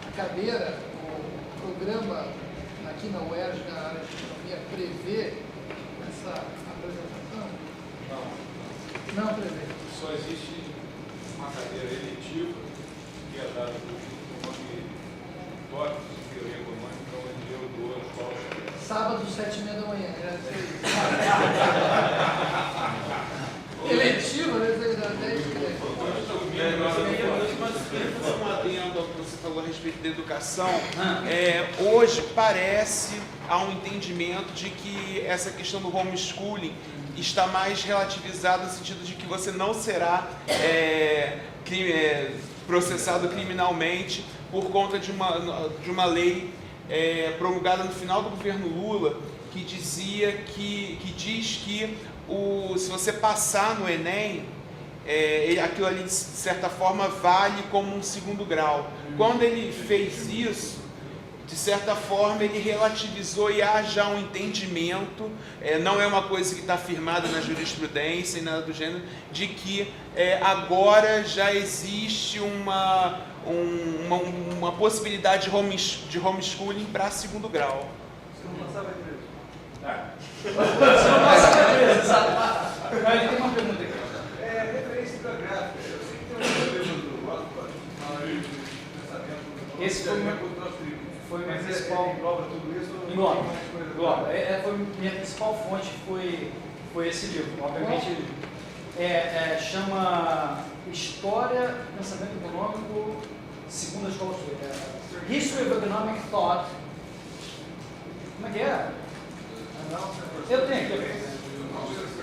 A cadeira, o programa aqui na UERJ, na área de economia, prevê essa apresentação? Não prevê. Só existe uma cadeira eletiva que é dada por nome tópicos de teoria econômica, onde eu dou as pautas. Sábado, 7h30 da manhã. Eletiva, né? Um adendo ao que você falou a respeito da educação. Hoje parece, há um entendimento de que essa questão do homeschooling está mais relativizada no sentido de que você não será processado criminalmente por conta de uma lei promulgada no final do governo Lula, que diz que se você passar no Enem, aquilo ali de certa forma vale como um segundo grau. Quando ele fez isso, de certa forma ele relativizou e há já um entendimento, não é uma coisa que está afirmada na jurisprudência e nada do gênero, de que agora já existe uma possibilidade de homeschooling para segundo grau. Se não passar, vai preso. Se não passar, vai preso, exato. Mas tem uma pergunta aqui. Referência bibliográfica. Eu sei que tem um livro do Rothbard, esse foi minha principal. Engloba tudo isso? Engloba. Foi minha principal fonte, foi esse livro. Obviamente, chama História do Pensamento Econômico segundo a escola austríaca. History of Economic Thought. Como é que é? Eu tenho aqui.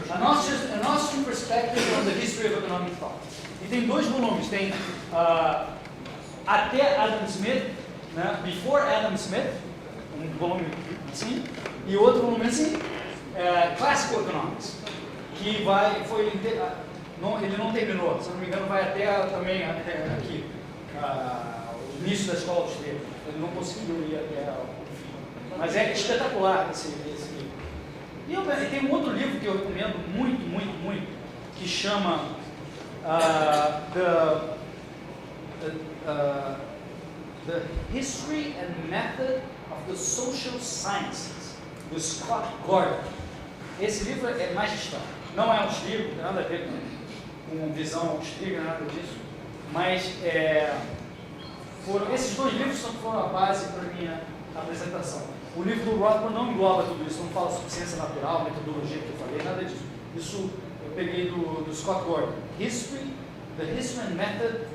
An Austrian Perspective on the History of Economic Thought. E tem 2 volumes. Tem até Adam Smith, né? Before Adam Smith, um volume assim, e outro volume assim, Classical Economics, que ele não terminou, se não me engano vai até também aqui, o início da escola austríaca. Ele não conseguiu ir até o fim. Mas é espetacular esse livro. E tem um outro livro que eu recomendo muito, que chama The History and Method of the Social Sciences, do Scott Gordon. Esse livro é magistral. Não é austríaco, não tem nada a ver com visão austríaca, nada disso. Mas esses 2 livros foram a base para a minha apresentação. O livro do Rothbard não engloba tudo isso, não fala sobre ciência natural, metodologia que eu falei, nada disso. Isso eu peguei do Scott Gordon. The History and Method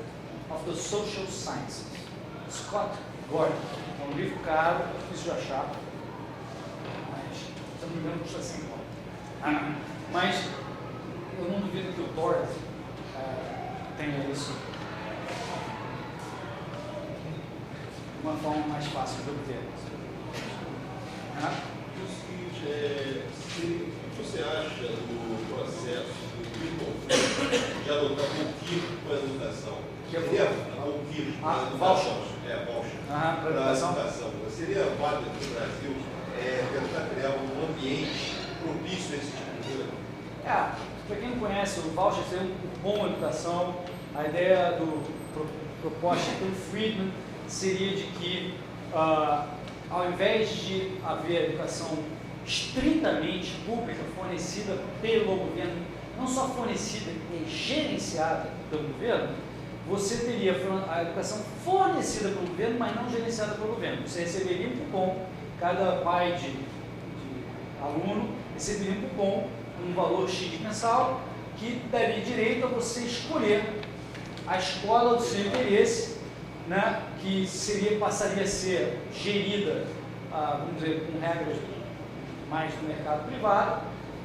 of the Social Sciences. Scott Gordon. É um livro caro, difícil de achar. Mas, se eu não me engano, custa 5 dólares. Mas eu não duvido que o Torres tenha isso de uma forma mais fácil de obter. O seguinte, o que você acha do processo de adotar conquistas para a educação? Seria conquistas para a educação? Para a educação. Seria válido aqui no Brasil tentar criar um ambiente propício a esse tipo de coisa? Para quem não conhece, o voucher seria um cupom educação. A ideia proposta pelo Friedman seria de que ao invés de haver educação estritamente pública, fornecida pelo governo, não só fornecida e gerenciada pelo governo, você teria a educação fornecida pelo governo, mas não gerenciada pelo governo. Você receberia um cupom, cada pai de aluno receberia um cupom, um valor X mensal, que daria direito a você escolher a escola do seu interesse, né, que passaria a ser gerida, vamos dizer, com regras mais do mercado privado,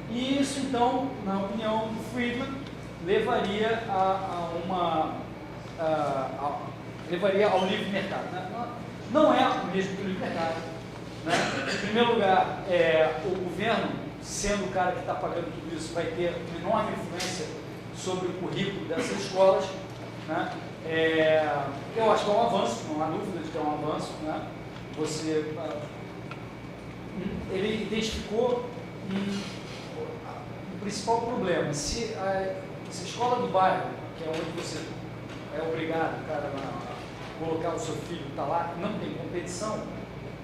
e isso então, na opinião do Friedman, levaria levaria ao livre mercado. Né? Não é o mesmo que o livre mercado. Né? Em primeiro lugar, o governo, sendo o cara que está pagando tudo isso, vai ter uma enorme influência sobre o currículo dessas escolas. Né? Eu acho que é um avanço, não há dúvida de que é um avanço. Né? Ele identificou um principal problema. Se a escola do bairro, que é onde você é obrigado o cara a colocar o seu filho, está lá, não tem competição,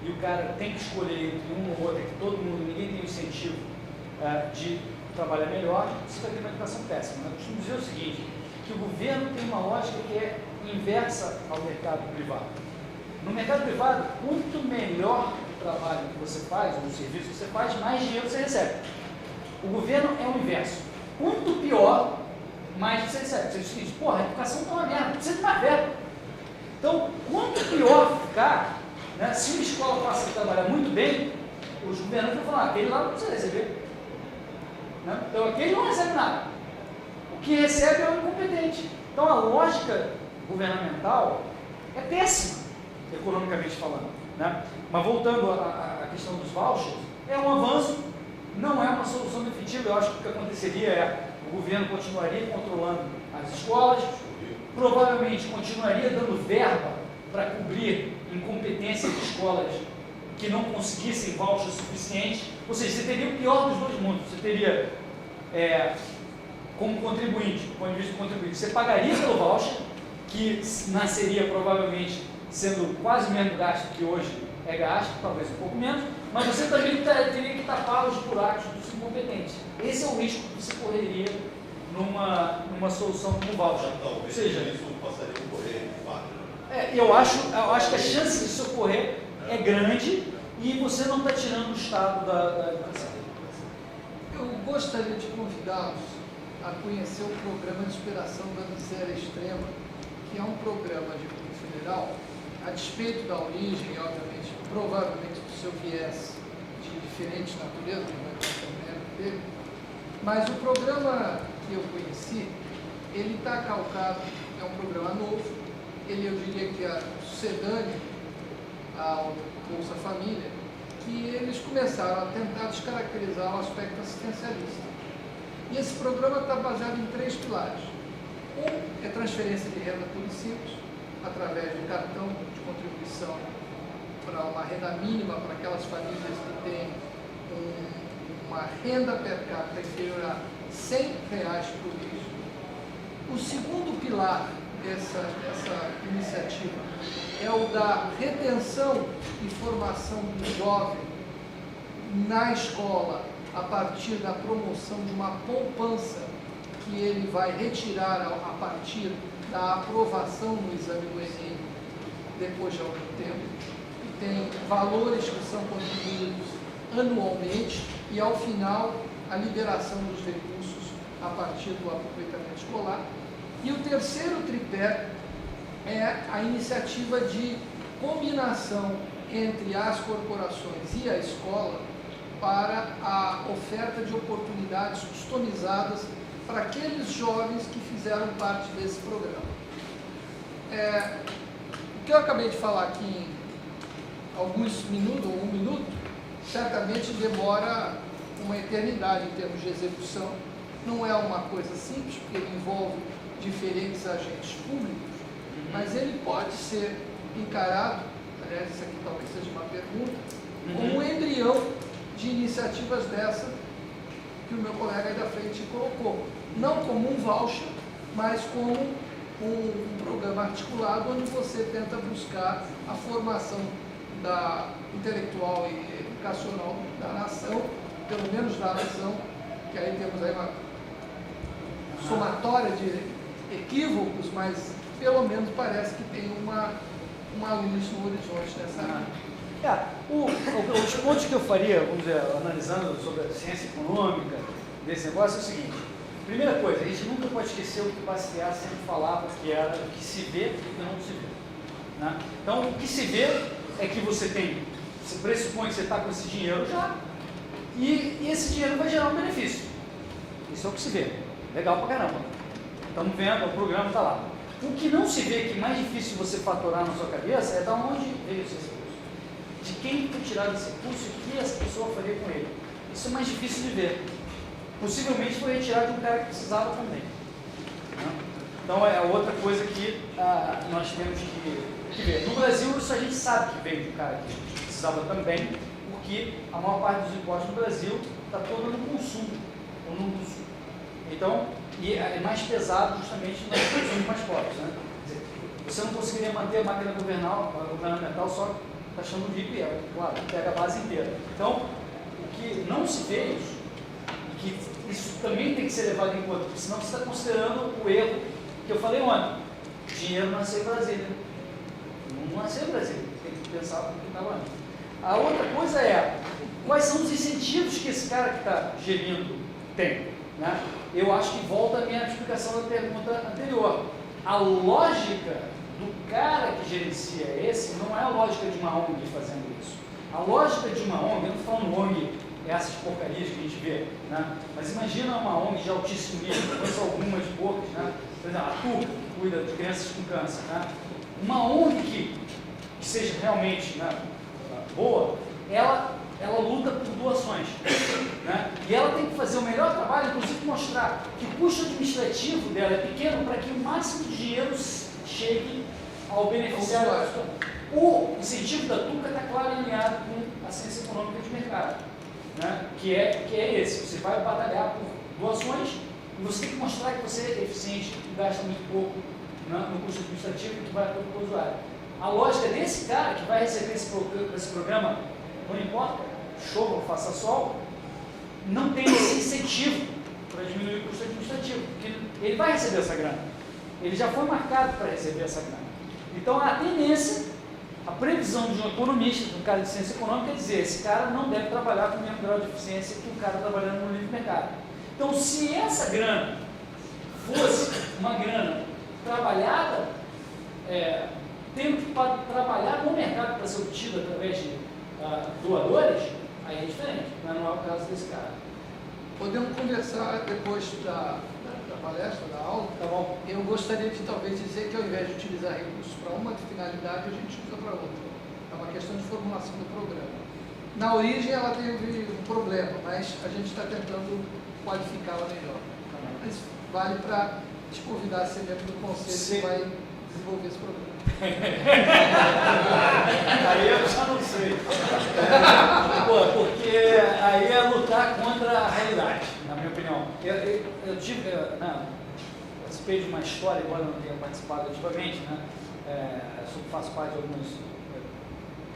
e o cara tem que escolher entre um ou outro, que todo mundo, ninguém tem o incentivo de trabalhar melhor, isso vai ter uma educação péssima. Eu costumo dizer o seguinte, que o governo tem uma lógica que é inversa ao mercado privado. No mercado privado, quanto melhor o trabalho que você faz, ou o serviço que você faz, mais dinheiro você recebe. O governo é o inverso. Quanto pior, mais você recebe. Você diz o seguinte, porra, a educação está uma merda, precisa de mais verba. Então, quanto pior ficar, né, se uma escola passa a trabalhar muito bem, os governantes vão falar, aquele lá não precisa receber. Né? Então, aquele não recebe nada. O que recebe é o incompetente. Então, a lógica governamental é péssima, economicamente falando. Né? Mas voltando à questão dos vouchers, é um avanço, não é uma solução definitiva. Eu acho que o que aconteceria é o governo continuaria controlando as escolas, provavelmente continuaria dando verba para cobrir incompetências de escolas que não conseguissem voucher suficiente. Ou seja, você teria o pior dos dois mundos. Você teria, como contribuinte, do ponto de vista do contribuinte, você pagaria pelo voucher, que nasceria provavelmente sendo quase o mesmo gasto que hoje é gasto, talvez um pouco menos, mas você também teria que tapar os buracos dos incompetentes. Esse é o risco que você correria numa solução como o voucher. Ou seja, isso passaria a ocorrer, de fato. Eu acho que a chance disso ocorrer é grande e você não está tirando o Estado da educação. Eu gostaria de convidá-los a conhecer o programa de superação da miséria extrema, que é um programa de cunho federal, a despeito da origem, obviamente, provavelmente do seu viés de diferente natureza, não é o dele, mas o programa que eu conheci, ele está calcado, é um programa novo, ele eu diria que é sucedâneo ao Bolsa Família, que eles começaram a tentar descaracterizar o aspecto assistencialista. E esse programa está baseado em 3 pilares. Um é transferência de renda pura e simples, através do cartão de contribuição para uma renda mínima para aquelas famílias que têm uma renda per capita inferior a R$100 por mês. O segundo pilar dessa iniciativa é o da retenção e formação do jovem na escola a partir da promoção de uma poupança que ele vai retirar a partir da aprovação no exame do Enem depois de algum tempo, e tem valores que são contribuídos anualmente e ao final a liberação dos recursos a partir do aproveitamento escolar. E o terceiro tripé é a iniciativa de combinação entre as corporações e a escola para a oferta de oportunidades customizadas para aqueles jovens que fizeram parte desse programa. O que eu acabei de falar aqui em alguns minutos, ou 1 minuto, certamente demora uma eternidade em termos de execução. Não é uma coisa simples, porque ele envolve diferentes agentes públicos, mas ele pode ser encarado, aliás, isso aqui talvez seja uma pergunta, como um embrião de iniciativas dessa que o meu colega aí da frente colocou. Não como um voucher, mas como um programa articulado onde você tenta buscar a formação intelectual e educacional da nação, pelo menos da nação, que aí temos aí uma somatória de equívocos, mas pelo menos parece que tem uma luz no horizonte nessa área. Os pontos que eu faria, vamos dizer, analisando sobre a ciência econômica desse negócio é o seguinte. Primeira coisa, a gente nunca pode esquecer o que o Bastiat sempre falava, que era o que se vê e o que não se vê. Né? Então, o que se vê é que você pressupõe que você está com esse dinheiro já, e esse dinheiro vai gerar um benefício. Isso é o que se vê. Legal pra caramba. Estamos vendo, o programa está lá. O que não se vê, que é mais difícil você fatorar na sua cabeça, é de onde veio esse recurso. De quem foi tirado esse recurso e o que essa pessoa faria com ele. Isso é mais difícil de ver. Possivelmente foi retirado de um cara que precisava também. Então é outra coisa que nós temos que ver. No Brasil, isso a gente sabe que veio de um cara que precisava também, porque a maior parte dos impostos no Brasil está toda no consumo, ou no uso. Então, e é mais pesado justamente nos consumos mais pobres. Né? Quer você não conseguiria manter a máquina governamental só taxando o RIP, claro, pega a base inteira. Então, o que não se fez, e que isso também tem que ser levado em conta, porque senão você está considerando o erro que eu falei ontem. Dinheiro nasceu em Brasília. Não nasceu em Brasília, tem que pensar o que está lá. A outra coisa é, quais são os incentivos que esse cara que está gerindo tem? Né? Eu acho que volta a minha explicação da pergunta anterior. A lógica do cara que gerencia esse não é a lógica de uma ONG fazendo isso. A lógica de uma ONG, eu não estou falando ONG, essas porcarias que a gente vê, né? Mas imagina uma ONG de altíssimo nível, não são algumas poucas, né? Por exemplo, a TUCA, que cuida de crianças com câncer. Né? Uma ONG que seja realmente, né, boa, ela luta por doações, né? E ela tem que fazer o melhor trabalho, inclusive mostrar que o custo administrativo dela é pequeno para que o máximo de dinheiro chegue ao beneficiário. O incentivo da TUCA está claro e alinhado com a ciência econômica de mercado, né? que é esse, você vai batalhar por doações e você tem que mostrar que você é eficiente e gasta muito pouco, né, no custo administrativo que vai para o usuário. A lógica desse cara que vai receber esse programa, não importa, chova ou faça sol, não tem esse incentivo para diminuir o custo administrativo, porque ele vai receber essa grana. Ele já foi marcado para receber essa grana. Então, a tendência, a previsão de um economista, de um cara de ciência econômica, é dizer, esse cara não deve trabalhar com o mesmo grau de eficiência que um cara trabalhando no livre mercado. Então, se essa grana fosse uma grana trabalhada, tendo que trabalhar no mercado para ser obtida através de doadores, aí é diferente, mas não é o caso desse cara. Podemos conversar depois da palestra, da aula. Tá bom? Eu gostaria de talvez dizer que ao invés de utilizar recursos para uma finalidade, a gente usa para outra. É uma questão de formulação do programa. Na origem ela teve um problema, mas a gente está tentando qualificá-la melhor. Mas vale para te convidar a ser membro do conselho que vai desenvolver esse programa. Aí eu já não sei. Porque aí é lutar contra a realidade, na minha opinião. Eu participei de uma história, embora eu não tenha participado ativamente, né? Eu faço parte de alguns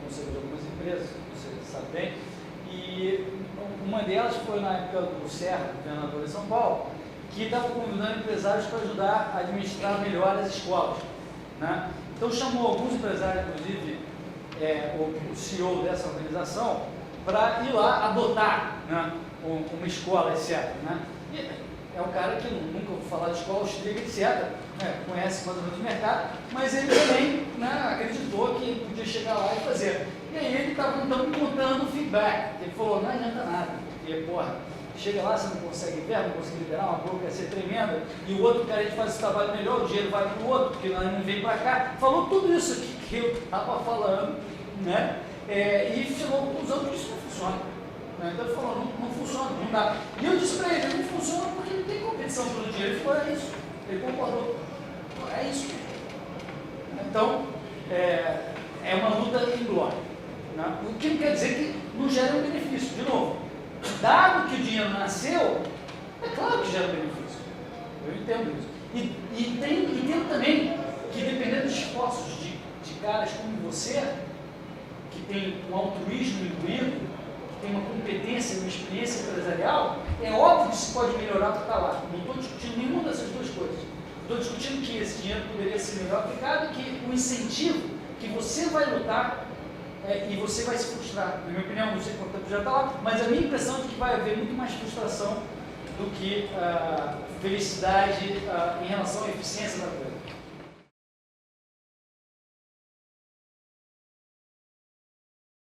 conselhos de algumas empresas, você sabe bem, e uma delas foi na época do Serra, governador de São Paulo, que estava convidando empresários para ajudar a administrar melhor as escolas, né? Então chamou alguns empresários, inclusive o CEO dessa organização, para ir lá adotar, né, uma escola, etc. Né? E é um cara que nunca ouviu falar de escola austríaca, etc. Né? Conhece mais ou menos o mercado, mas ele também, né, acreditou que podia chegar lá e fazer. E aí ele estava então me contando o feedback. Ele falou, não adianta nada, porque, porra, chega lá, você não consegue ver, não consegue liberar, uma burocracia tremenda, e o outro cara, a gente faz esse trabalho melhor, o dinheiro vai para o outro, porque nós não vem para cá. Falou tudo isso aqui que eu estava falando, né? E chegou à conclusão que isso não funciona. Né? Então ele falou, não funciona, não dá. E eu disse para ele, não funciona porque não tem competição pelo dinheiro. Ele falou, é isso. Ele concordou. É isso. Então, é uma luta em glória. Né? O que não quer dizer que não gera um benefício. De novo, dado que o dinheiro nasceu, é claro que gera benefício. Eu entendo isso. E entendo também que dependendo dos esforços de caras como você, que tem um altruísmo incluído, que tem uma competência, uma experiência empresarial, é óbvio que se pode melhorar para estar lá. Não estou discutindo nenhuma dessas duas coisas. Estou discutindo que esse dinheiro poderia ser melhor aplicado e que o incentivo que você vai lutar e você vai se frustrar. Na minha opinião, não sei quanto tempo já está lá, mas a minha impressão é de que vai haver muito mais frustração do que felicidade em relação à eficiência da coisa.